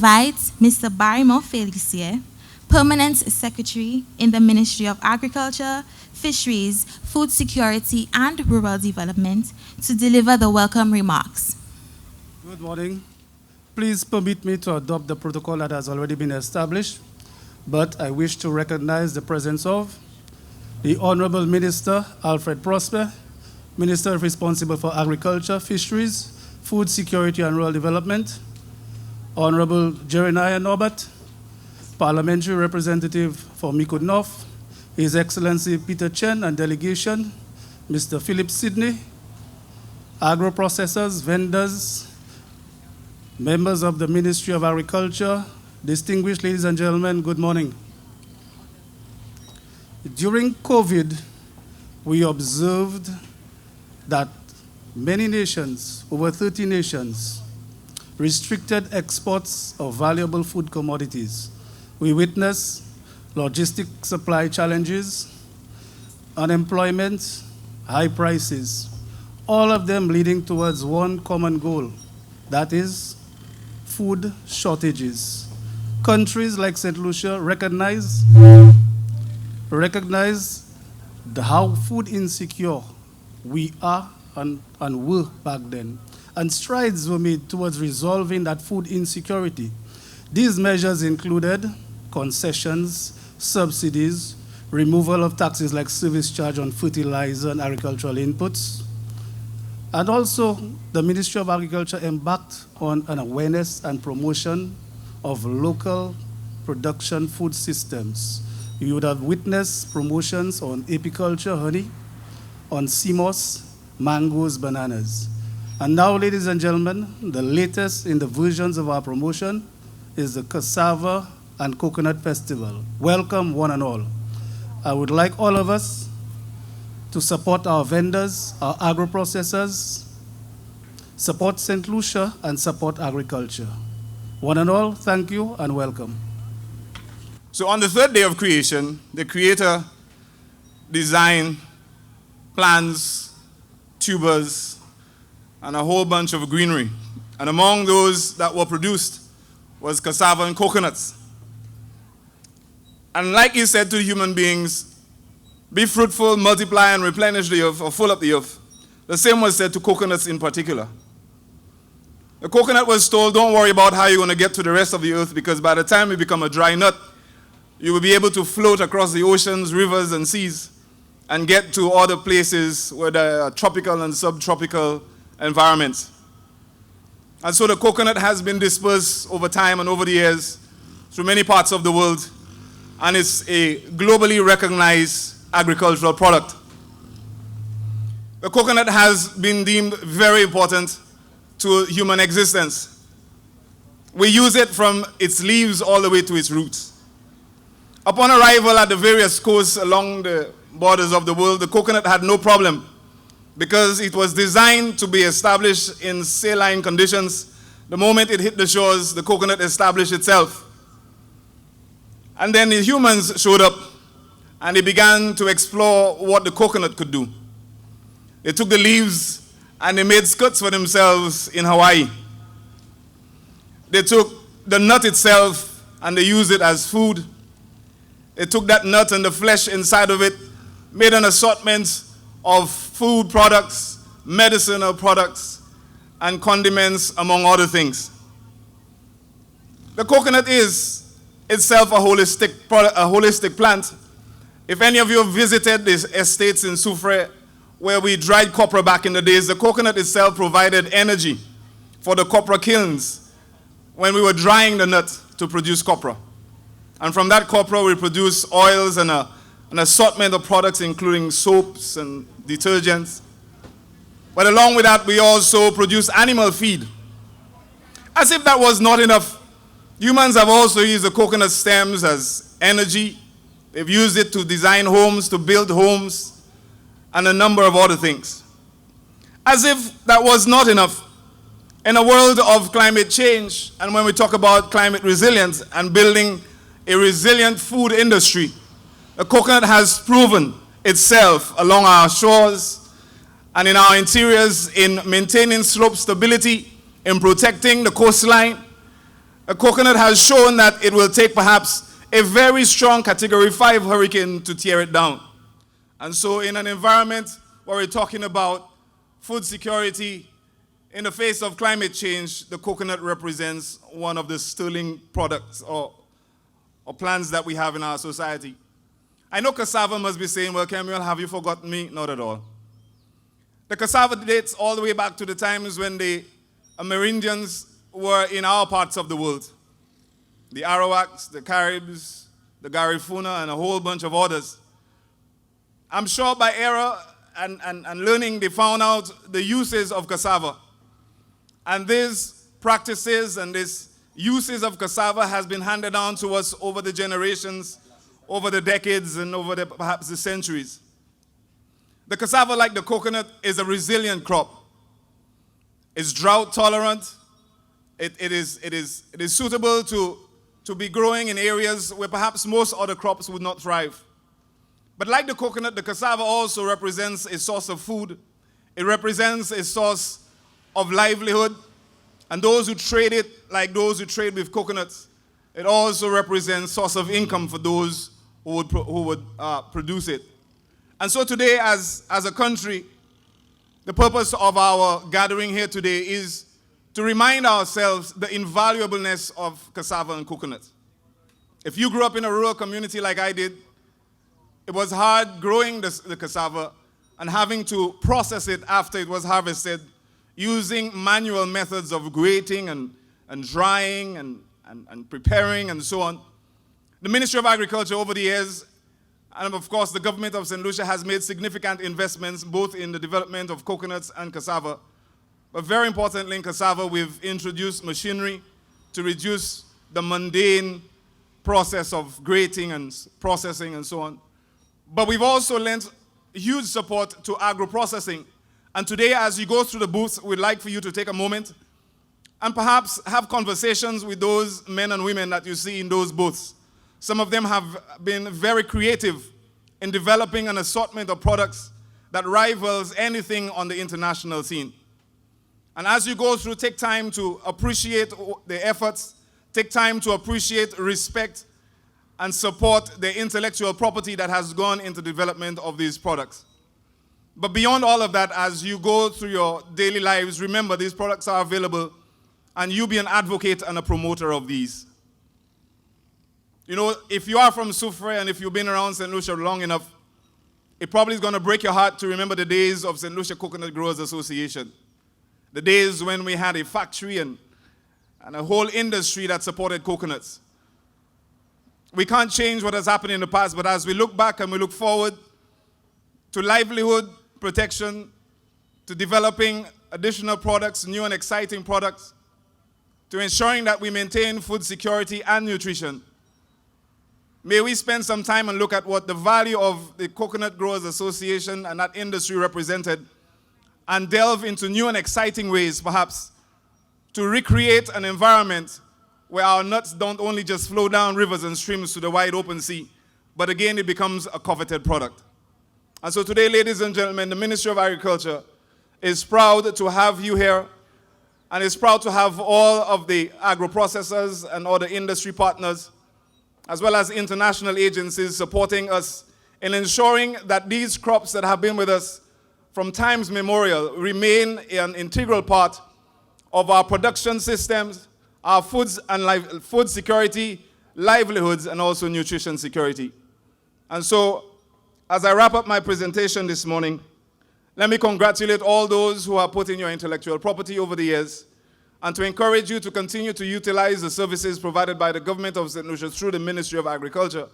invite Mr. Barrymore Felicia, Permanent Secretary in the Ministry of Agriculture, Fisheries, Food Security, and Rural Development, to deliver the welcome remarks. Good morning. Please permit me to adopt the protocol that has already been established, but I wish to recognize the presence of the Honorable Minister Alfred Prosper, Minister responsible for Agriculture, Fisheries, Food Security, and Rural Development, Honorable Jeremiah Norbert, Parliamentary Representative for Micoud North, His Excellency Peter Chen and delegation, Mr. Philip Sidney, agro-processors, vendors, members of the Ministry of Agriculture, distinguished ladies and gentlemen, good morning. During COVID, we observed that many nations, over 30 nations, restricted exports of valuable food commodities. We witnessed logistic supply challenges, unemployment, high prices, all of them leading towards one common goal, that is food shortages. Countries like St. Lucia recognize how food insecure we are and were back then. And strides were made towards resolving that food insecurity. These measures included concessions, subsidies, removal of taxes like service charge on fertilizer and agricultural inputs. And also, the Ministry of Agriculture embarked on an awareness and promotion of local production food systems. You would have witnessed promotions on apiculture, honey, on CMOS, mangoes, bananas. And now, ladies and gentlemen, the latest in the versions of our promotion is the Cassava and Coconut Festival. Welcome, one and all. I would like all of us to support our vendors, our agro-processors, support St. Lucia, and support agriculture. One and all, thank you and welcome. So on the third day of creation, the Creator designed plants, tubers, and a whole bunch of greenery. And among those that were produced was cassava and coconuts. And like he said to human beings, be fruitful, multiply, and replenish the earth, or fill up the earth, the same was said to coconuts in particular. The coconut was told, don't worry about how you're going to get to the rest of the earth, because by the time you become a dry nut, you will be able to float across the oceans, rivers, and seas and get to other places where there are tropical and subtropical environments. And so the coconut has been dispersed over time and over the years through many parts of the world, and it's a globally recognized agricultural product. The coconut has been deemed very important to human existence. We use it from its leaves all the way to its roots. Upon arrival at the various coasts along the borders of the world, the coconut had no problem because it was designed to be established in saline conditions. The moment it hit the shores, the coconut established itself. And then the humans showed up and they began to explore what the coconut could do. They took the leaves and they made skirts for themselves in Hawaii. They took the nut itself and they used it as food. They took that nut and the flesh inside of it, made an assortment of food products, medicinal products, and condiments, among other things. The coconut is itself a holistic plant. If any of you have visited these estates in Soufrière, where we dried copra back in the days, the coconut itself provided energy for the copra kilns when we were drying the nut to produce copra. And from that copra, we produce oils and an assortment of products, including soaps and detergents. But along with that, we also produce animal feed. As if that was not enough, humans have also used the coconut stems as energy. They've used it to design homes, to build homes, and a number of other things. As if that was not enough, in a world of climate change, and when we talk about climate resilience and building a resilient food industry, the coconut has proven itself along our shores and in our interiors in maintaining slope stability, in protecting the coastline. A coconut has shown that it will take perhaps a very strong Category 5 hurricane to tear it down. And so in an environment where we're talking about food security in the face of climate change, the coconut represents one of the sterling products or plants that we have in our society. I know cassava must be saying, well, Kemuel, have you forgotten me? Not at all. The cassava dates all the way back to the times when the Amerindians were in our parts of the world. The Arawaks, the Caribs, the Garifuna, and a whole bunch of others. I'm sure by error and learning, they found out the uses of cassava. And these practices and these uses of cassava has been handed down to us over the generations, over the decades, and over perhaps the centuries. The cassava, like the coconut, is a resilient crop. It's drought tolerant. It is suitable to be growing in areas where perhaps most other crops would not thrive. But like the coconut, the cassava also represents a source of food. It represents a source of livelihood. And those who trade it, like those who trade with coconuts, it also represents a source of income for those who would produce it. And so today, as a country, the purpose of our gathering here today is to remind ourselves the invaluableness of cassava and coconut. If you grew up in a rural community like I did, it was hard growing the cassava and having to process it after it was harvested using manual methods of grating and drying and preparing and so on. The Ministry of Agriculture over the years, and of course the government of St. Lucia, has made significant investments both in the development of coconuts and cassava. But very importantly, in cassava, we've introduced machinery to reduce the mundane process of grating and processing and so on. But we've also lent huge support to agro-processing. And today, as you go through the booths, we'd like for you to take a moment and perhaps have conversations with those men and women that you see in those booths. Some of them have been very creative in developing an assortment of products that rivals anything on the international scene. And as you go through, take time to appreciate the efforts, take time to appreciate, respect, and support the intellectual property that has gone into the development of these products. But beyond all of that, as you go through your daily lives, remember these products are available, and you be an advocate and a promoter of these. You know, if you are from Soufrière and if you've been around St. Lucia long enough, it probably is going to break your heart to remember the days of St. Lucia Coconut Growers Association. The days when we had a factory and a whole industry that supported coconuts. We can't change what has happened in the past, but as we look back and we look forward to livelihood protection, to developing additional products, new and exciting products, to ensuring that we maintain food security and nutrition, may we spend some time and look at what the value of the Coconut Growers Association and that industry represented, and delve into new and exciting ways, perhaps, to recreate an environment where our nuts don't only just flow down rivers and streams to the wide open sea, but again, it becomes a coveted product. And so today, ladies and gentlemen, the Ministry of Agriculture is proud to have you here, and is proud to have all of the agro-processors and other industry partners, as well as international agencies supporting us in ensuring that these crops that have been with us from times memorial remain an integral part of our production systems, our food security, livelihoods, and also nutrition security. And so, as I wrap up my presentation this morning, let me congratulate all those who have put in your intellectual property over the years, and to encourage you to continue to utilize the services provided by the government of St. Lucia through the Ministry of Agriculture,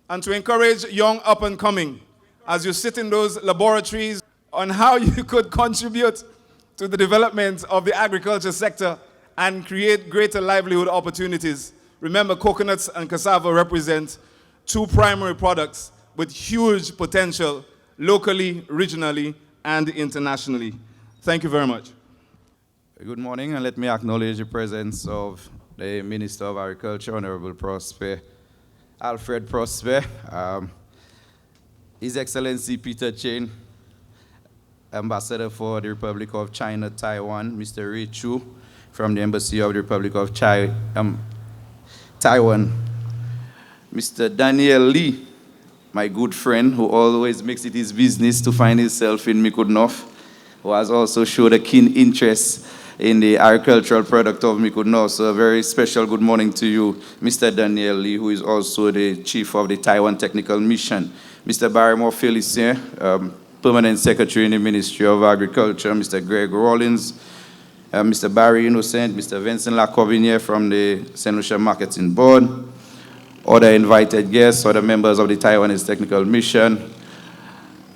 and to encourage young up-and-coming as you sit in those laboratories on how you could contribute to the development of the agriculture sector and create greater livelihood opportunities. Remember, coconuts and cassava represent two primary products with huge potential locally, regionally, and internationally. Thank you very much. Good morning, and let me acknowledge the presence of the Minister of Agriculture, Honorable Alfred Prosper, His Excellency Peter Chen, Ambassador for the Republic of China, Taiwan, Mr. Ray Chu, from the Embassy of the Republic of Taiwan, Mr. Daniel Lee, my good friend, who always makes it his business to find himself in Micoud North, who has also showed a keen interest in the agricultural product of Micoud North. So a very special good morning to you, Mr. Daniel Lee, who is also the chief of the Taiwan Technical Mission. Mr. Barrymore Felicien, Permanent Secretary in the Ministry of Agriculture, Mr. Greg Rawlins, Mr. Barry Innocent, Mr. Vincent Lacobinier from the St. Lucia Marketing Board, other invited guests, other members of the Taiwanese Technical Mission,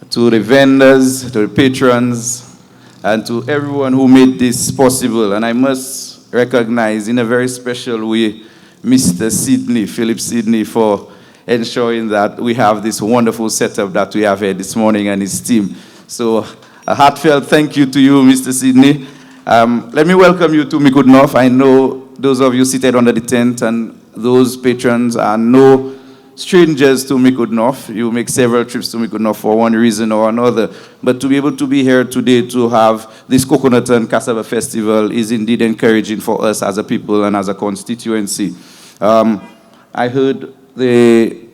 to the vendors, to the patrons, and to everyone who made this possible. And I must recognize in a very special way Mr. Sidney, Philip Sidney, for ensuring that we have this wonderful setup that we have here this morning and his team. So a heartfelt thank you to you, Mr. Sidney. Let me welcome you to Micoud North. I know those of you seated under the tent and those patrons are no strangers to Micoud North. You make several trips to Micoud North for one reason or another. But to be able to be here today to have this Coconut and Cassava Festival is indeed encouraging for us as a people and as a constituency. I heard the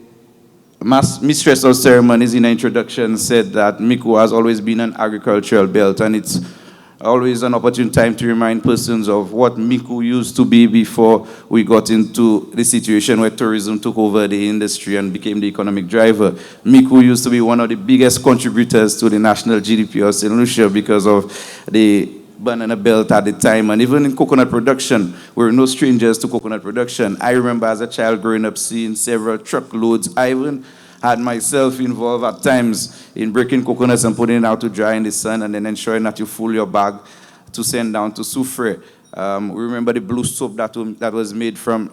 mistress of ceremonies in the introduction said that Micoud has always been an agricultural belt, and it's always an opportune time to remind persons of what Micoud used to be before we got into the situation where tourism took over the industry and became the economic driver. Micoud used to be one of the biggest contributors to the national GDP of St. Lucia because of the banana belt at the time, and even in coconut production, we're no strangers to coconut production. I remember as a child growing up seeing several truckloads. I even had myself involved at times in breaking coconuts and putting it out to dry in the sun and then ensuring that you fill your bag to send down to Soufre. We remember the blue soap that was made from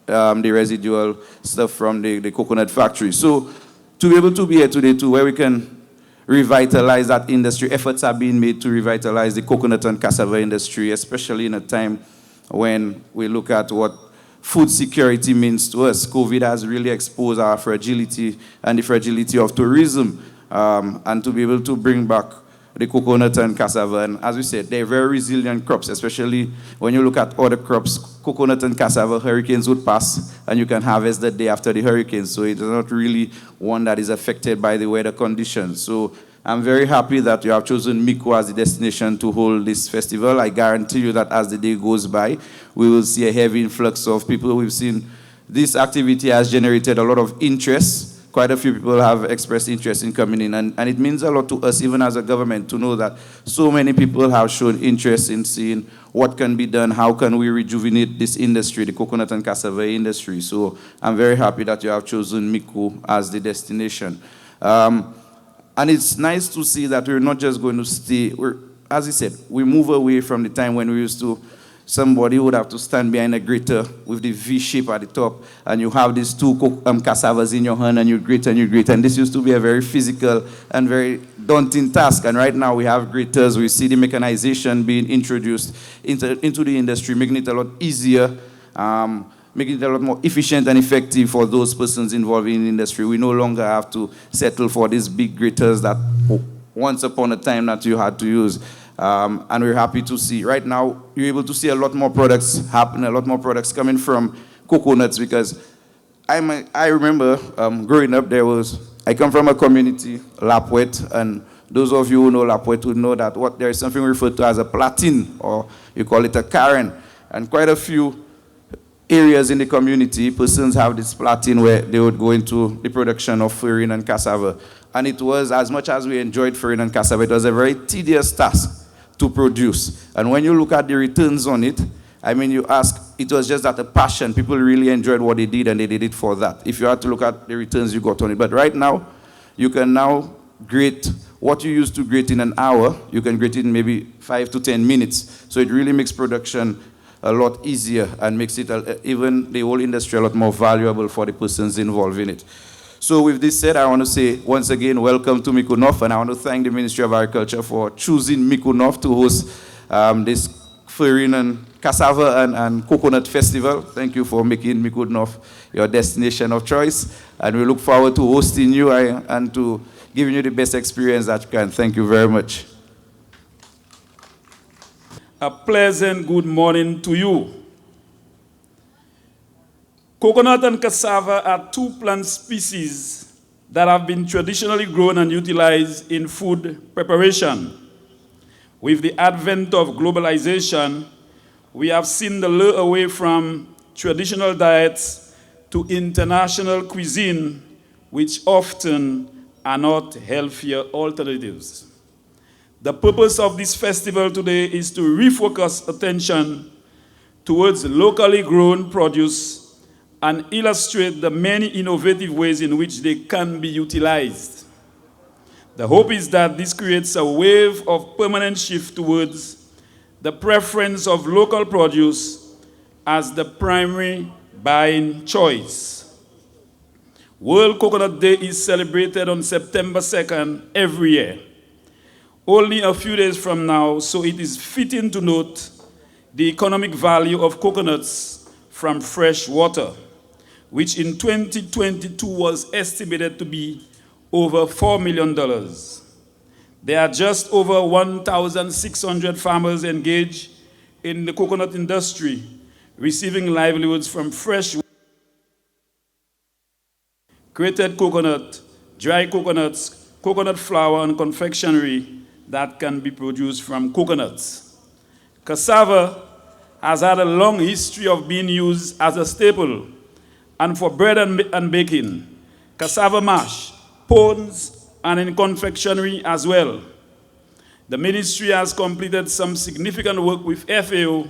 the residual stuff from the coconut factory. So to be able to be here today too, where we can revitalize that industry. Efforts are being made to revitalize the coconut and cassava industry, especially in a time when we look at what food security means to us. COVID has really exposed our fragility and the fragility of tourism, and to be able to bring back the coconut and cassava. And as we said, they're very resilient crops, especially when you look at other crops. Coconut and cassava, hurricanes would pass, and you can harvest the day after the hurricane. So it's not really one that is affected by the weather conditions. So I'm very happy that you have chosen Micoud as the destination to hold this festival. I guarantee you that as the day goes by, we will see a heavy influx of people. We've seen this activity has generated a lot of interest. Quite a few people have expressed interest in coming in, and it means a lot to us, even as a government, to know that so many people have shown interest in seeing what can be done, how can we rejuvenate this industry, the coconut and cassava industry. So I'm very happy that you have chosen Micoud as the destination. And it's nice to see that we're not just going to stay, as I said, we move away from the time when we used to, somebody would have to stand behind a grater with the V shape at the top, and you have these two cassavas in your hand, and you grate and you grate. And this used to be a very physical and very daunting task. And right now we have graters. We see the mechanization being introduced into the industry, making it a lot easier, making it a lot more efficient and effective for those persons involved in the industry. We no longer have to settle for these big graters that once upon a time that you had to use. And we're happy to see. Right now, you're able to see a lot more products happen, a lot more products coming from coconuts, because I remember growing up, I come from a community, Lapwet, and those of you who know Lapwet would know that there is something referred to as a platin, or you call it a Karen. And quite a few areas in the community, persons have this platin where they would go into the production of farine and cassava. And it was, as much as we enjoyed farine and cassava, it was a very tedious task to produce. And when you look at the returns on it, I mean, you ask, it was just that a passion. People really enjoyed what they did, and they did it for that. If you had to look at the returns you got on it. But right now, you can now grate what you used to grate in an hour, you can grate it in maybe 5 to 10 minutes. So it really makes production a lot easier and makes it even the whole industry a lot more valuable for the persons involved in it. So with this said, I want to say once again, welcome to Micoud North, and I want to thank the Ministry of Agriculture for choosing Micoud North to host this farine and cassava and coconut festival. Thank you for making Micoud North your destination of choice, and we look forward to hosting you and to giving you the best experience that you can. Thank you very much. A pleasant good morning to you. Coconut and cassava are two plant species that have been traditionally grown and utilized in food preparation. With the advent of globalization, we have seen the lure away from traditional diets to international cuisine, which often are not healthier alternatives. The purpose of this festival today is to refocus attention towards locally grown produce and illustrate the many innovative ways in which they can be utilized. The hope is that this creates a wave of permanent shift towards the preference of local produce as the primary buying choice. World Coconut Day is celebrated on September 2nd every year, only a few days from now, so it is fitting to note the economic value of coconuts from fresh water, which in 2022 was estimated to be over $4 million. There are just over 1,600 farmers engaged in the coconut industry, receiving livelihoods from fresh grated coconut, dry coconuts, coconut flour, and confectionery that can be produced from coconuts. Cassava has had a long history of being used as a staple and for bread and baking, cassava mash, pones, and in confectionery as well. The ministry has completed some significant work with FAO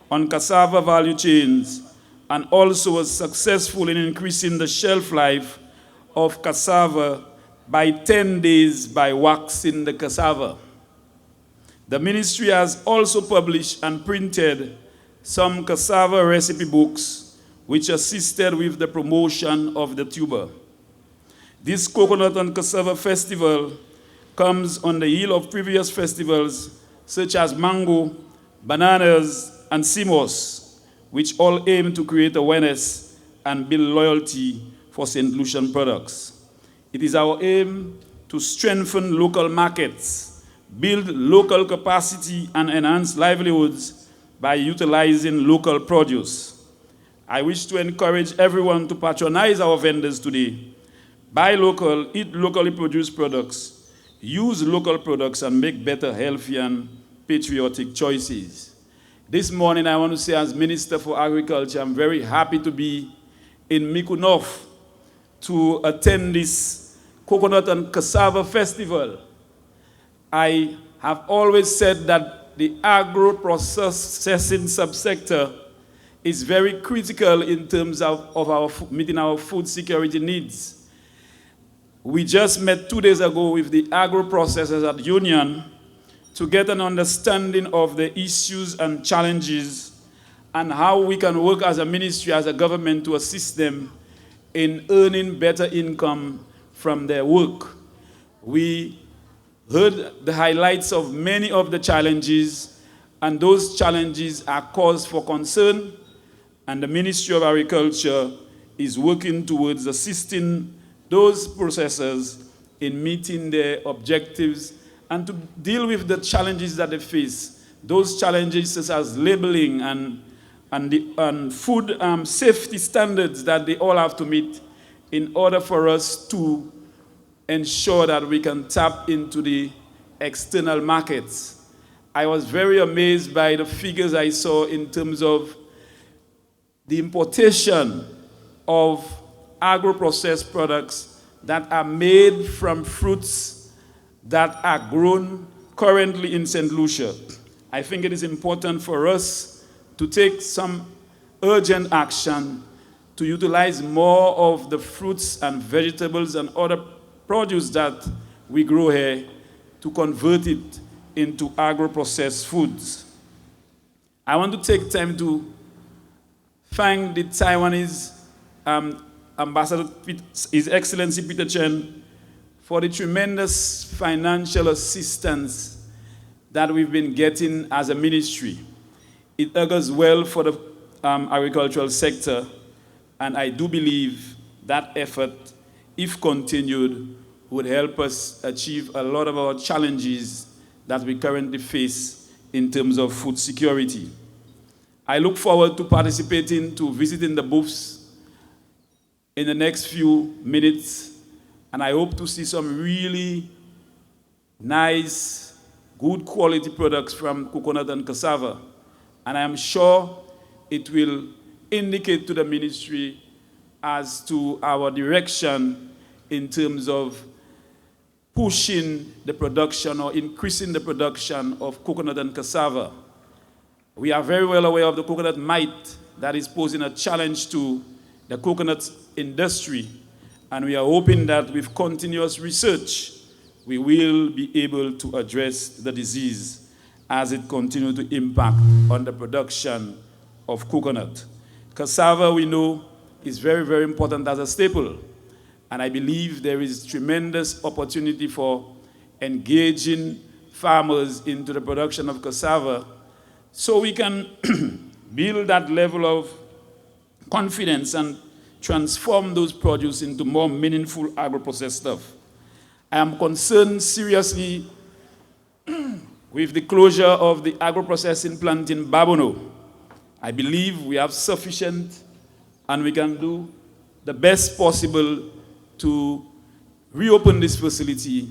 on cassava value chains and also was successful in increasing the shelf life of cassava by 10 days by waxing the cassava. The ministry has also published and printed some cassava recipe books which assisted with the promotion of the tuber. This Coconut and Cassava Festival comes on the heel of previous festivals such as Mango, Bananas, and Simos, which all aim to create awareness and build loyalty for St. Lucian products. It is our aim to strengthen local markets, build local capacity, and enhance livelihoods by utilizing local produce. I wish to encourage everyone to patronize our vendors today. Buy local, eat locally produced products, use local products, and make better, healthy, and patriotic choices. This morning, I want to say as Minister for Agriculture, I'm very happy to be in Micoud to attend this Coconut and Cassava Festival. I have always said that the agro-processing subsector is very critical in terms of meeting our food security needs. We just met 2 days ago with the agro-processors at Union to get an understanding of the issues and challenges and how we can work as a ministry, as a government, to assist them in earning better income from their work. We heard the highlights of many of the challenges, and those challenges are cause for concern, and the Ministry of Agriculture is working towards assisting those processors in meeting their objectives and to deal with the challenges that they face. Those challenges such as labeling and food safety standards that they all have to meet in order for us to ensure that we can tap into the external markets. I was very amazed by the figures I saw in terms of the importation of agro-processed products that are made from fruits that are grown currently in St. Lucia. I think it is important for us to take some urgent action to utilize more of the fruits and vegetables and other produce that we grow here to convert it into agro-processed foods. I want to take time to thank the Taiwanese Ambassador, His Excellency Peter Chen, for the tremendous financial assistance that we've been getting as a ministry. It augurs well for the agricultural sector, and I do believe that effort, if continued, would help us achieve a lot of our challenges that we currently face in terms of food security. I look forward to participating, to visiting the booths in the next few minutes, and I hope to see some really nice, good quality products from coconut and cassava. And I am sure it will indicate to the ministry as to our direction in terms of pushing the production or increasing the production of coconut and cassava. We are very well aware of the coconut mite that is posing a challenge to the coconut industry, and we are hoping that with continuous research, we will be able to address the disease as it continues to impact on the production of coconut. Cassava, we know, is very, very important as a staple, and I believe there is tremendous opportunity for engaging farmers into the production of cassava so we can build that level of confidence and transform those produce into more meaningful agro-processed stuff. I am concerned seriously with the closure of the agro-processing plant in Babono. I believe we have sufficient and we can do the best possible to reopen this facility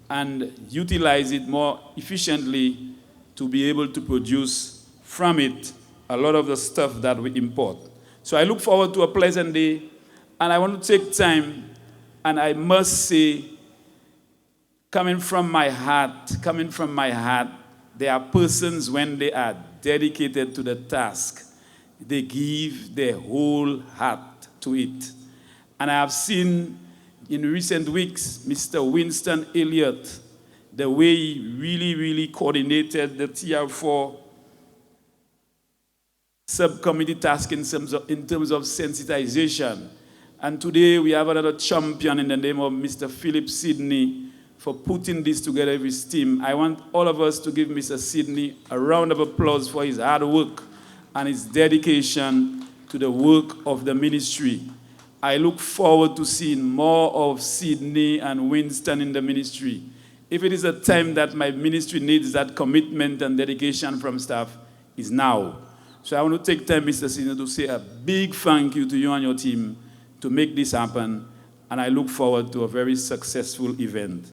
and utilize it more efficiently to be able to produce from it a lot of the stuff that we import. So I look forward to a pleasant day, and I want to take time, and I must say, coming from my heart, there are persons when they are dedicated to the task, they give their whole heart to it. And I have seen in recent weeks, Mr. Winston Elliott, the way he really, really coordinated the TR4 subcommittee task in terms of sensitization. And today we have another champion in the name of Mr. Philip Sidney for putting this together with his team. I want all of us to give Mr. Sidney a round of applause for his hard work and his dedication to the work of the ministry. I look forward to seeing more of Sidney and Winston in the ministry. If it is a time that my ministry needs that commitment and dedication from staff, is now. So I want to take time, Mr. Sidney, to say a big thank you to you and your team to make this happen, and I look forward to a very successful event.